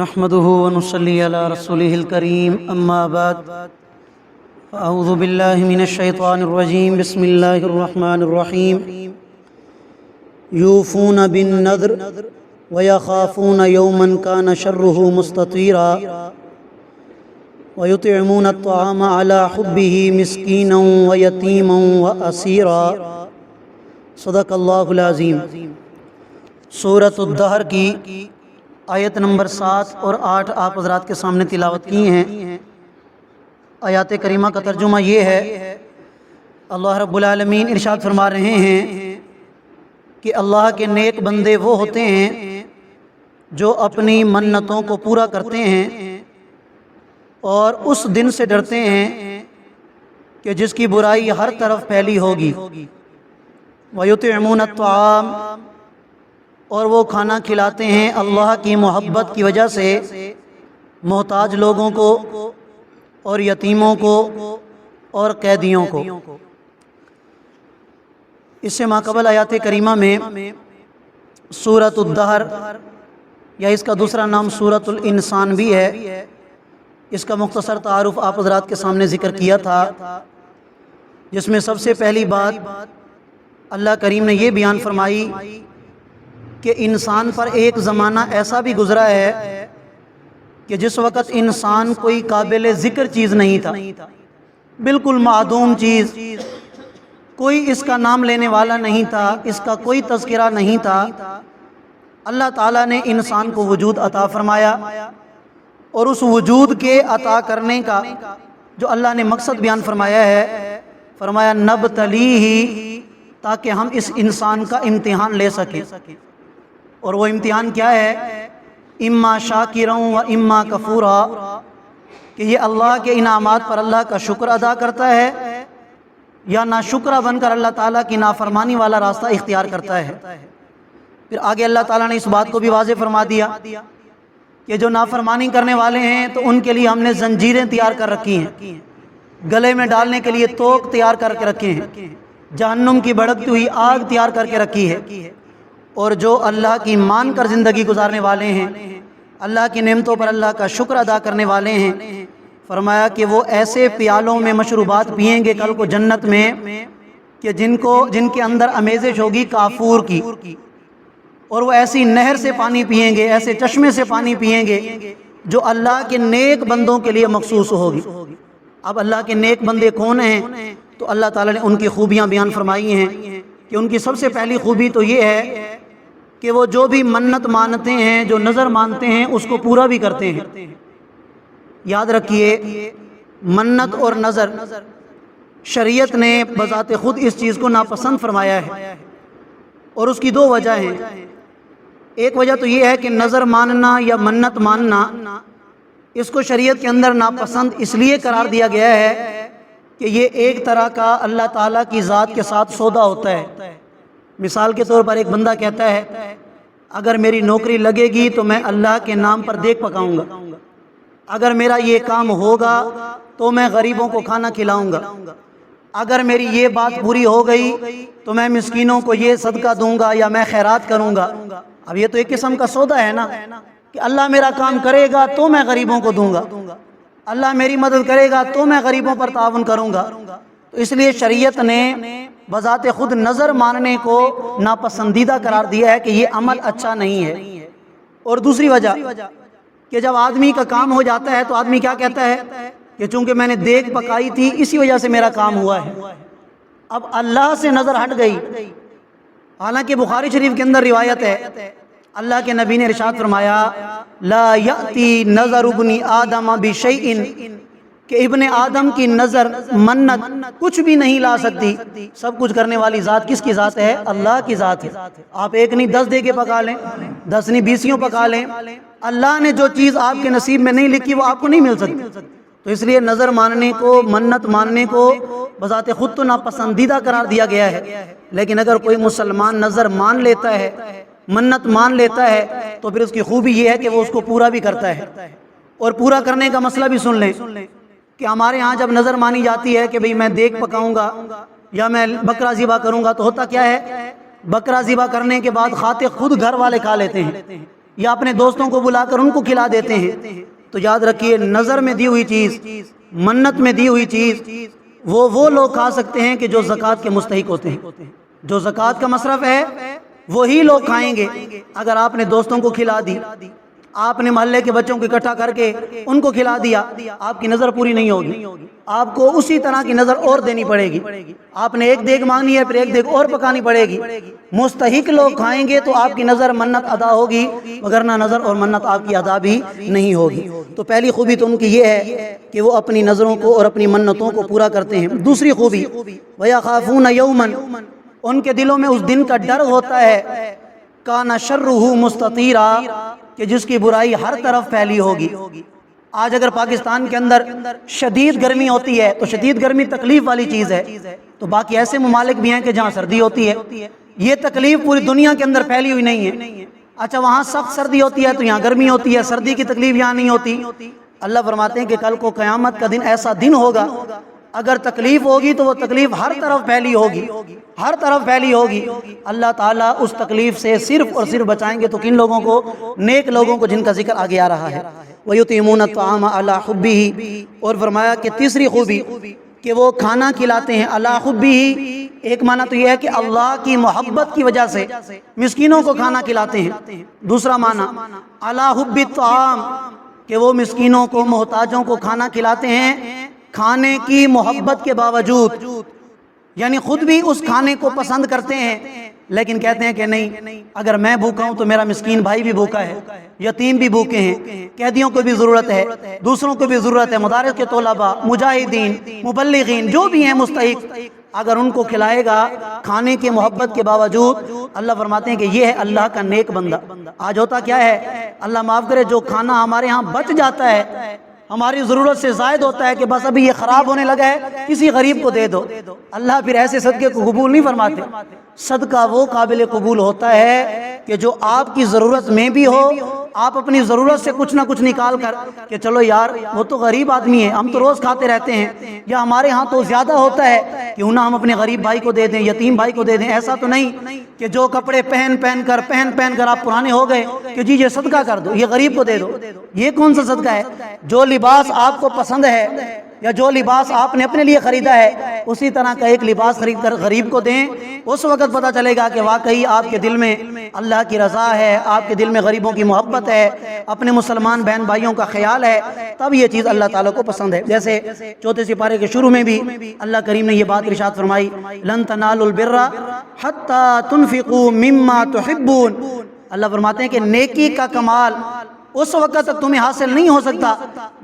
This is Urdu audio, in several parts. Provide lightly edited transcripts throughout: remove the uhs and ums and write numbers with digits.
نحمده ونصلي على رسوله الكريم اما بعد اعوذ باللہ من الشیطان الرجیم بسم اللہ الرحمن الرحیم یوفون بالنذر ویخافون یوما کان شرہ مستطیرا ویطعمون الطعام على حبه مسکینا ویتیما واسیرا صدق اللہ العظیم۔ سورۃ الدہر کی آیت نمبر 7 اور 8 آپ حضرات کے سامنے تلاوت کی ہیں۔ آیات کریمہ کا ترجمہ یہ ہے، اللہ رب العالمین ارشاد فرما رہے ہیں کہ اللہ کے نیک بندے وہ ہوتے ہیں جو اپنی منتوں کو پورا کرتے ہیں اور اس دن سے ڈرتے ہیں کہ جس کی برائی ہر طرف پھیلی ہوگی۔ وَيُطْعِمُونَ الطَّعَامَ، اور وہ کھانا کھلاتے ہیں اللہ کی محبت کی وجہ سے محتاج لوگوں کو اور یتیموں کو اور قیدیوں کو۔ اس سے ماقبل آیات کریمہ میں سورۃ الدہر یا اس کا دوسرا نام سورۃ الانسان بھی ہے، اس کا مختصر تعارف آپ حضرات کے سامنے ذکر کیا تھا، جس میں سب سے پہلی بات اللہ کریم نے یہ بیان فرمائی کہ انسان پر ایک زمانہ ایسا بھی گزرا ہے کہ جس وقت انسان کوئی قابل ذکر چیز نہیں تھا، بالکل معدوم چیز، کوئی اس کا نام لینے والا نہیں تھا، اس کا کوئی تذکرہ نہیں تھا۔ اللہ تعالیٰ نے انسان کو وجود عطا فرمایا اور اس وجود کے عطا کرنے کا جو اللہ نے مقصد بیان فرمایا ہے، فرمایا نبتلیہ، تاکہ ہم اس انسان کا امتحان لے سکیں۔ اور وہ امتحان کیا ہے؟ اما شاکرا و اما کفورا، کہ یہ اللہ کے انعامات پر اللہ کا شکر ادا کرتا ہے یا ناشکرہ بن کر اللہ تعالیٰ کی نافرمانی والا راستہ اختیار کرتا ہے۔ پھر آگے اللہ تعالیٰ نے اس بات کو بھی واضح فرما دیا کہ جو نافرمانی کرنے والے ہیں تو ان کے لیے ہم نے زنجیریں تیار کر رکھی ہیں، گلے میں ڈالنے کے لیے توق تیار کر کے رکھے ہیں، جہنم کی بھڑکتی ہوئی آگ تیار کر کے رکھی ہے۔ اور جو اللہ کی مان کر زندگی گزارنے والے ہیں، اللہ کی نعمتوں پر اللہ کا شکر ادا کرنے والے ہیں، فرمایا کہ وہ ایسے پیالوں میں مشروبات پئیں گے کل کو جنت میں کہ جن کے اندر امیزش ہوگی کافور کی، اور وہ ایسی نہر سے پانی پئیں گے، ایسے چشمے سے پانی پئیں گے جو اللہ کے نیک بندوں کے لیے مخصوص ہوگی۔ اب اللہ کے نیک بندے کون ہیں؟ تو اللہ تعالیٰ نے ان کی خوبیاں بیان فرمائی ہیں کہ ان کی سب سے پہلی خوبی تو یہ ہے کہ وہ جو بھی منت مانتے ہیں، جو نظر مانتے ہیں، اس کو پورا بھی کرتے ہیں۔ یاد رکھیے، منت اور نظر شریعت نے بذات خود اس چیز کو ناپسند فرمایا ہے، اور اس کی دو وجہ ہیں۔ ایک وجہ تو یہ ہے کہ نظر ماننا یا منت ماننا، اس کو شریعت کے اندر ناپسند اس لیے قرار دیا گیا ہے کہ یہ ایک طرح کا اللہ تعالیٰ کی ذات کے ساتھ سودا ہوتا ہے۔ مثال کے طور پر ایک بندہ کہتا ہے اگر میری نوکری لگے گی تو میں اللہ کے نام پر دیگ پکاؤں گا، اگر میرا یہ کام ہوگا تو میں غریبوں کو کھانا کھلاؤں گا، اگر میری یہ بات پوری ہو گئی تو میں مسکینوں کو یہ صدقہ دوں گا یا میں خیرات کروں گا۔ اب یہ تو ایک قسم کا سودا ہے نا، کہ اللہ میرا کام کرے گا تو میں غریبوں کو دوں گا، اللہ میری مدد کرے گا تو میں غریبوں پر تعاون کروں گا۔ تو اس لیے شریعت نے بذات خود نظر ماننے کو ناپسندیدہ قرار دیا ہے کہ یہ عمل اچھا نہیں ہے۔ اور دوسری وجہ کہ جب آدمی کا کام ہو جاتا ہے تو آدمی کیا کہتا ہے کہ چونکہ میں نے دیگ پکائی تھی اسی وجہ سے میرا کام ہوا ہے۔ اب اللہ سے نظر ہٹ گئی، حالانکہ بخاری شریف کے اندر روایت ہے، اللہ کے نبی نے ارشاد فرمایا لا یأتی نظر ابن آدم بشیء، کہ ابن آدم کی نظر منت کچھ بھی نہیں لا سکتی۔ سب کچھ کرنے والی ذات کس کی ذات ہے؟ اللہ کی ذات ہے۔ آپ ایک نہیں 10 دیگیں پکا لیں، 10 نہیں 20 پکا لیں، اللہ نے جو چیز آپ کے نصیب میں نہیں لکھی وہ آپ کو نہیں مل سکتی۔ تو اس لیے نظر ماننے کو، منت ماننے کو بذات خود تو ناپسندیدہ قرار دیا گیا ہے، لیکن اگر کوئی مسلمان نظر مان لیتا ہے، منت مان لیتا ہے، تو پھر اس کی خوبی یہ ہے کہ وہ اس کو پورا بھی کرتا ہے۔ اور پورا کرنے کا مسئلہ بھی سن لیں کہ ہمارے ہاں جب نظر مانی جاتی ہے کہ بھئی میں دیگ پکاؤں گا یا میں بکرا ذبح کروں گا، تو ہوتا کیا ہے؟ بکرا ذبح کرنے کے بعد خاطر خود گھر والے کھا لیتے ہیں، یا اپنے دوستوں کو بلا کر ان کو کھلا دیتے ہیں، تو یاد رکھیے نظر میں دی ہوئی چیز، منت میں دی ہوئی چیز وہ لوگ کھا سکتے ہیں کہ جو زکوٰۃ کے مستحق ہوتے ہیں، جو زکوٰۃ کا مصرف ہے وہی لوگ کھائیں گے۔ اگر آپ نے دوستوں کو کھلا دی، آپ نے محلے کے بچوں کو اکٹھا کر کے ان کو کھلا دیا، آپ کی نظر پوری نہیں ہوگی، آپ کو اسی طرح کی نظر اور دینی پڑے گی۔ آپ نے ایک دیگ مانگنی ہے، پھر ایک دیگ اور پکانی پڑے گی۔ مستحق لوگ کھائیں گے تو آپ کی نظر منت ادا ہوگی، وگرنہ نظر اور منت آپ کی ادا بھی نہیں ہوگی۔ تو پہلی خوبی تو ان کی یہ ہے کہ وہ اپنی نظروں کو اور اپنی منتوں کو پورا کرتے ہیں۔ دوسری خوبی وَيَخَافُونَ يَوْمًا، ان کے دلوں میں اس دن کا ڈر ہوتا ہے، کَانَ شَرُّهُ مُسْتَطِیرًا، کہ جس کی برائی ہر طرف پھیلی ہوگی۔ آج اگر پاکستان کے اندر شدید گرمی ہوتی ہے تو شدید گرمی تکلیف والی چیز ہے، تو باقی ایسے ممالک بھی ہیں کہ جہاں سردی ہوتی ہے، یہ تکلیف پوری دنیا کے اندر پھیلی ہوئی نہیں ہے۔ اچھا وہاں سخت سردی ہوتی ہے تو یہاں گرمی ہوتی ہے، سردی کی تکلیف یہاں نہیں ہوتی۔ اللہ فرماتے ہیں کہ کل کو قیامت کا دن ایسا دن ہوگا، اگر تکلیف ہوگی تو وہ تکلیف ہر طرف پھیلی ہوگی، ہر طرف پھیلی ہوگی۔ اللہ تعالیٰ اس تکلیف سے صرف اور صرف بچائیں گے تو کن لوگوں کو؟ نیک لوگوں کو، جن کا ذکر آگے آ رہا ہے۔ وَيُطْعِمُونَ الطَّعَامَ عَلَىٰ حُبِّهِ، اور فرمایا کہ تیسری خوبی کہ وہ کھانا کھلاتے ہیں عَلَىٰ حُبِّهِ۔ ایک معنی تو یہ ہے کہ اللہ کی محبت کی وجہ سے مسکینوں کو کھانا کھلاتے ہیں۔ دوسرا معنی عَلَىٰ حُبِّ الطَّعَامِ، کہ وہ مسکینوں کو، محتاجوں کو کھانا کھلاتے ہیں کھانے کی محبت کے باوجود، یعنی خود بھی اس کھانے کو پسند کرتے ہیں، لیکن کہتے ہیں کہ نہیں، اگر میں بھوکا ہوں تو میرا مسکین بھائی بھی بھوکا ہے، یتیم بھی بھوکے ہیں، قیدیوں کو بھی ضرورت ہے، دوسروں کو بھی ضرورت ہے، مدارس کے طلباء، مجاہدین، مبلغین، جو بھی ہیں مستحق، اگر ان کو کھلائے گا کھانے کی محبت کے باوجود، اللہ فرماتے ہیں کہ یہ ہے اللہ کا نیک بندہ۔ آج ہوتا کیا ہے، اللہ معاف کرے، جو کھانا ہمارے ہاں بچ جاتا ہے، ہماری ضرورت سے زائد ہوتا ہے کہ بس ابھی یہ خراب ہونے لگا ہے، کسی غریب کو دے دو، اللہ پھر ایسے صدقے کو قبول نہیں فرماتے۔ صدقہ وہ قابل قبول ہوتا ہے کہ جو آپ کی ضرورت میں بھی ہو، آپ اپنی ضرورت سے کچھ نہ کچھ نکال کر کہ چلو یار وہ تو غریب آدمی ہے، ہم تو روز کھاتے رہتے ہیں، یا ہمارے ہاں تو زیادہ ہوتا ہے، کیوں نہ ہم اپنے غریب بھائی کو دے دیں، یتیم بھائی کو دے دیں۔ ایسا تو نہیں کہ جو کپڑے پہن پہن کر آپ پرانے ہو گئے کہ جی یہ صدقہ کر دو، یہ غریب کو دے دو۔ یہ کون سا صدقہ ہے؟ جو لباس آپ کو پسند ہے یا جو لباس آپ نے اپنے لیے خریدا ہے، اسی طرح کا ایک لباس خرید کر غریب کو دیں، اس وقت پتہ چلے گا کہ واقعی آپ کے دل میں اللہ کی رضا ہے، آپ کے دل میں غریبوں کی محبت ہے، اپنے مسلمان بہن بھائیوں کا خیال ہے، تب یہ چیز اللہ تعالیٰ کو پسند ہے۔ جیسے چوتھے سپارے کے شروع میں بھی اللہ کریم نے یہ بات ارشاد فرمائی، لن تنالوا البر حتی تنفقوا مما تحبون۔ اللہ فرماتے ہیں کہ نیکی کا کمال اس وقت تک تمہیں حاصل نہیں ہو سکتا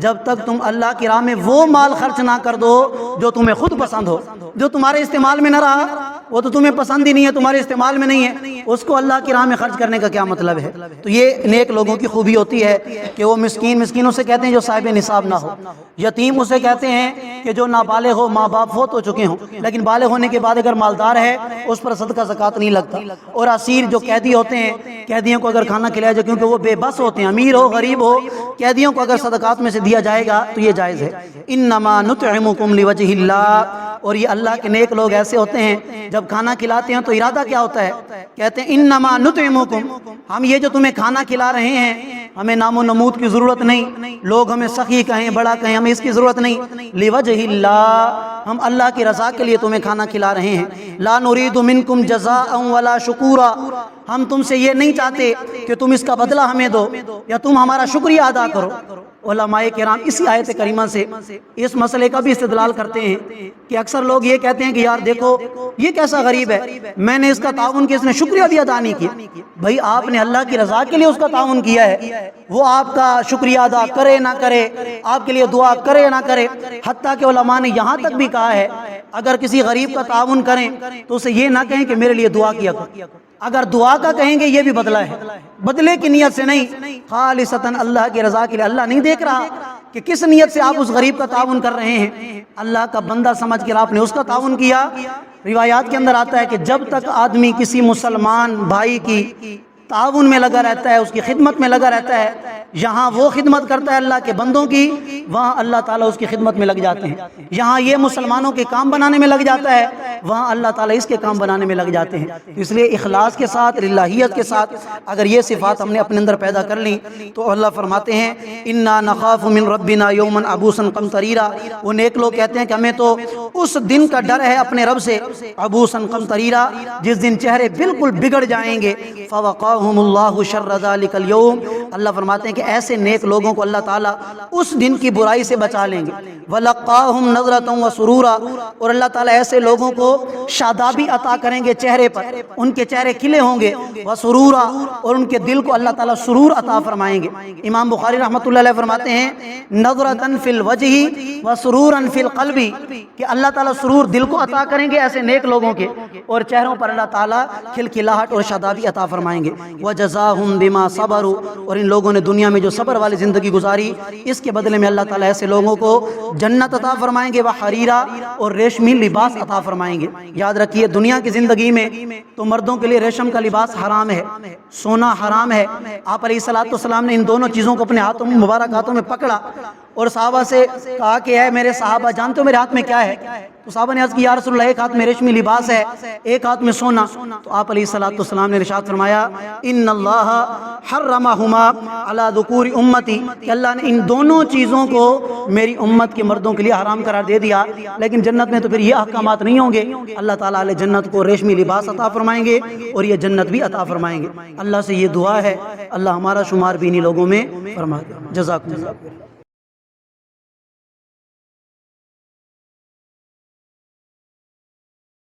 جب تک تم اللہ کی راہ میں وہ مال خرچ نہ کر دو جو تمہیں خود پسند ہو۔ جو تمہارے استعمال میں نہ رہا وہ تو تمہیں پسند ہی نہیں ہے، تمہارے استعمال میں نہیں ہے، اس کو اللہ کی راہ میں خرچ کرنے کا کیا مطلب ہے؟ تو یہ نیک لوگوں کی خوبی ہوتی ہے کہ وہ مسکینوں سے کہتے ہیں جو صاحب نصاب نہ ہو، یتیم اسے کہتے ہیں کہ جو نابالغ ہو، ماں باپ فوت ہو چکے ہوں لیکن بالغ ہونے کے بعد اگر مالدار ہے اس پر صدقہ زکوٰۃ نہیں لگتا، اور اسیر جو قیدی ہوتے ہیں، قیدیوں کو اگر کھانا کھلایا جائے کیونکہ وہ بے بس ہوتے ہیں، امیر ہو غریب ہو، قیدیوں کو اگر صدقات میں سے دیا جائے گا تو یہ جائز ہے۔ انما نطعمکم لوجہ اللہ، اور یہ اللہ کے نیک لوگ ایسے ہوتے ہیں جب کھانا کھلاتے ہیں تو ارادہ کیا ہوتا ہے؟ کہتے ہیں انما نطعمکم، ہم یہ جو تمہیں کھانا کھلا رہے ہیں ہمیں نام و نمود کی ضرورت نہیں، لوگ ہمیں سخی کہیں بڑا کہیں، ہمیں اس کی ضرورت نہیں، لوجہ اللہ، ہم اللہ کی رضا کے لیے تمہیں کھانا کھلا رہے ہیں۔ لا نرید منکم جزاء ولا شکورا، ہم تم سے یہ نہیں چاہتے کہ تم اس کا بدلہ ہمیں دو یا تم ہمارا شکریہ ادا کرو۔ علماء کرام اسی آیت کریمہ سے اس مسئلے کا بھی استدلال کرتے ہیں کہ اکثر لوگ یہ کہتے ہیں کہ یار دیکھو یہ کیسا غریب ہے، میں نے اس کا تعاون کیا، اس نے شکریہ بھی ادا نہیں کیا۔ بھائی آپ نے اللہ کی رضا کے لیے اس کا تعاون کیا ہے، وہ آپ کا شکریہ ادا کرے نہ کرے، آپ کے لیے دعا کرے نہ کرے، حتیٰ کہ علماء نے یہاں تک بھی کہا ہے اگر کسی غریب کا تعاون کریں تو اسے یہ نہ کہیں کہ میرے لیے دعا کیا کرو، اگر دعا کا کہیں گے یہ بھی بدلہ ہے، بدلے کی نیت سے نہیں، خالصتاً اللہ کی رضا کے لیے۔ اللہ نہیں دیکھ رہا کہ کس نیت سے آپ اس غریب کا تعاون کر رہے ہیں، اللہ کا بندہ سمجھ کر آپ نے اس کا تعاون کیا۔ روایات کے اندر آتا ہے کہ جب تک آدمی کسی مسلمان بھائی کی تعاون میں لگا رہتا ہے، اس کی خدمت میں لگا رہتا ہے، یہاں وہ خدمت کرتا ہے اللہ کے بندوں کی، وہاں اللہ تعالیٰ اس کی خدمت میں لگ جاتے ہیں۔ یہاں یہ مسلمانوں کے کام بنانے میں لگ جاتا ہے، وہاں اللہ تعالیٰ اس کے کام بنانے میں لگ جاتے ہیں۔ اس لیے اخلاص کے ساتھ، للہیت کے ساتھ اگر یہ صفات ہم نے اپنے اندر پیدا کر لی تو اللہ فرماتے ہیں انا نخاف من ربنا یوما عبوسا قمطریرا، وہ نیک لوگ کہتے ہیں کہ ہمیں تو اس دن کا ڈر ہے اپنے رب سے، عبوسا قمطریرا، جس دن چہرے بالکل بگڑ جائیں گے۔ فوقاہم اللہ شر ذلک اليوم، اللہ فرماتے ہیں کہ ایسے نیک لوگوں کو اللہ تعالیٰ اس دن کی برائی سے بچا لیں گے۔ وَلَقَّاهُمْ نَظْرَةً وَسُرُورًا، اور اللہ تعالیٰ ایسے لوگوں کو شادابی عطا کریں گے چہرے پر، ان کے چہرے کھلے ہوں گے، وَسُرُورًا، اور ان کے دل کو اللہ تعالیٰ سرور عطا فرمائیں گے۔ امام بخاری رحمۃ اللہ علیہ فرماتے ہیں نظرةً فی الوجہ وسروراً فی القلب، کہ اللہ تعالیٰ سرور دل کو عطا کریں گے ایسے نیک لوگوں کے، اور چہروں پر اللہ تعالیٰ کھلکھلاہٹ اور شادابی عطا فرمائیں گے۔ وَجَزَاهُمْ بِمَا صَبَرُوا، اور ان لوگوں نے دنیا میں جو صبر والی زندگی گزاری اس کے بدلے میں اللہ تعالیٰ ایسے لوگوں کو جنت عطا فرمائیں گے، وحریرا، اور ریشمی لباس عطا فرمائیں گے۔ یاد رکھیے دنیا کی زندگی میں تو مردوں کے لیے ریشم کا لباس حرام ہے، سونا حرام ہے۔ آپ علیہ الصلوۃ والسلام نے ان دونوں چیزوں کو اپنے ہاتھوں میں، مبارک ہاتھوں میں پکڑا اور صحابہ سے کہا کہ اے میرے صحابہ جانتے ہو میرے ہاتھ میں کیا ہے؟ تو صحابہ نے عرض کی یا رسول اللہ ایک ہاتھ میں ریشمی لباس ہے، ایک ہاتھ میں سونا۔ تو آپ علیہ الصلوۃ والسلام نے ارشاد فرمایا ان اللہ حرمہما علی ذکور امتی، کہ اللہ نے ان دونوں چیزوں کو میری امت کے مردوں کے لیے حرام قرار دے دیا، لیکن جنت میں تو پھر یہ احکامات نہیں ہوں گے۔ اللہ تعالیٰ علیہ جنت کو ریشمی لباس عطا فرمائیں گے اور یہ جنت بھی عطا فرمائیں گے۔ اللہ سے یہ دعا ہے اللہ ہمارا شمار بھی انہی لوگوں میں فرما دے۔ جزاکم اللہ۔